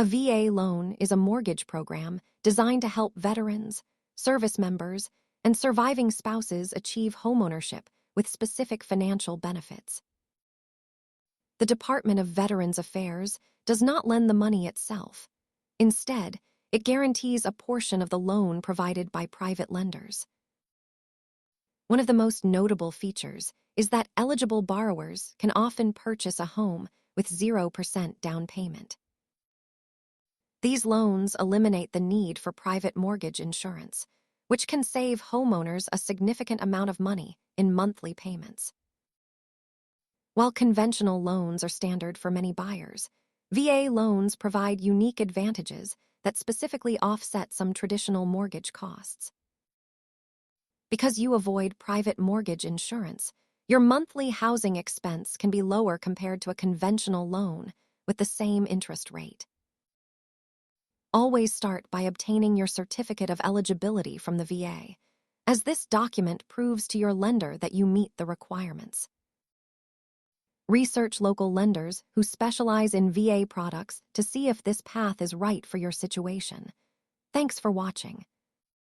A VA loan is a mortgage program designed to help veterans, service members, and surviving spouses achieve homeownership with specific financial benefits. The Department of Veterans Affairs does not lend the money itself. Instead, it guarantees a portion of the loan provided by private lenders. One of the most notable features is that eligible borrowers can often purchase a home with 0% down payment. These loans eliminate the need for private mortgage insurance, which can save homeowners a significant amount of money in monthly payments. While conventional loans are standard for many buyers, VA loans provide unique advantages that specifically offset some traditional mortgage costs. Because you avoid private mortgage insurance, your monthly housing expense can be lower compared to a conventional loan with the same interest rate. Always start by obtaining your certificate of eligibility from the VA, as this document proves to your lender that you meet the requirements. Research local lenders who specialize in VA products to see if this path is right for your situation. Thanks for watching.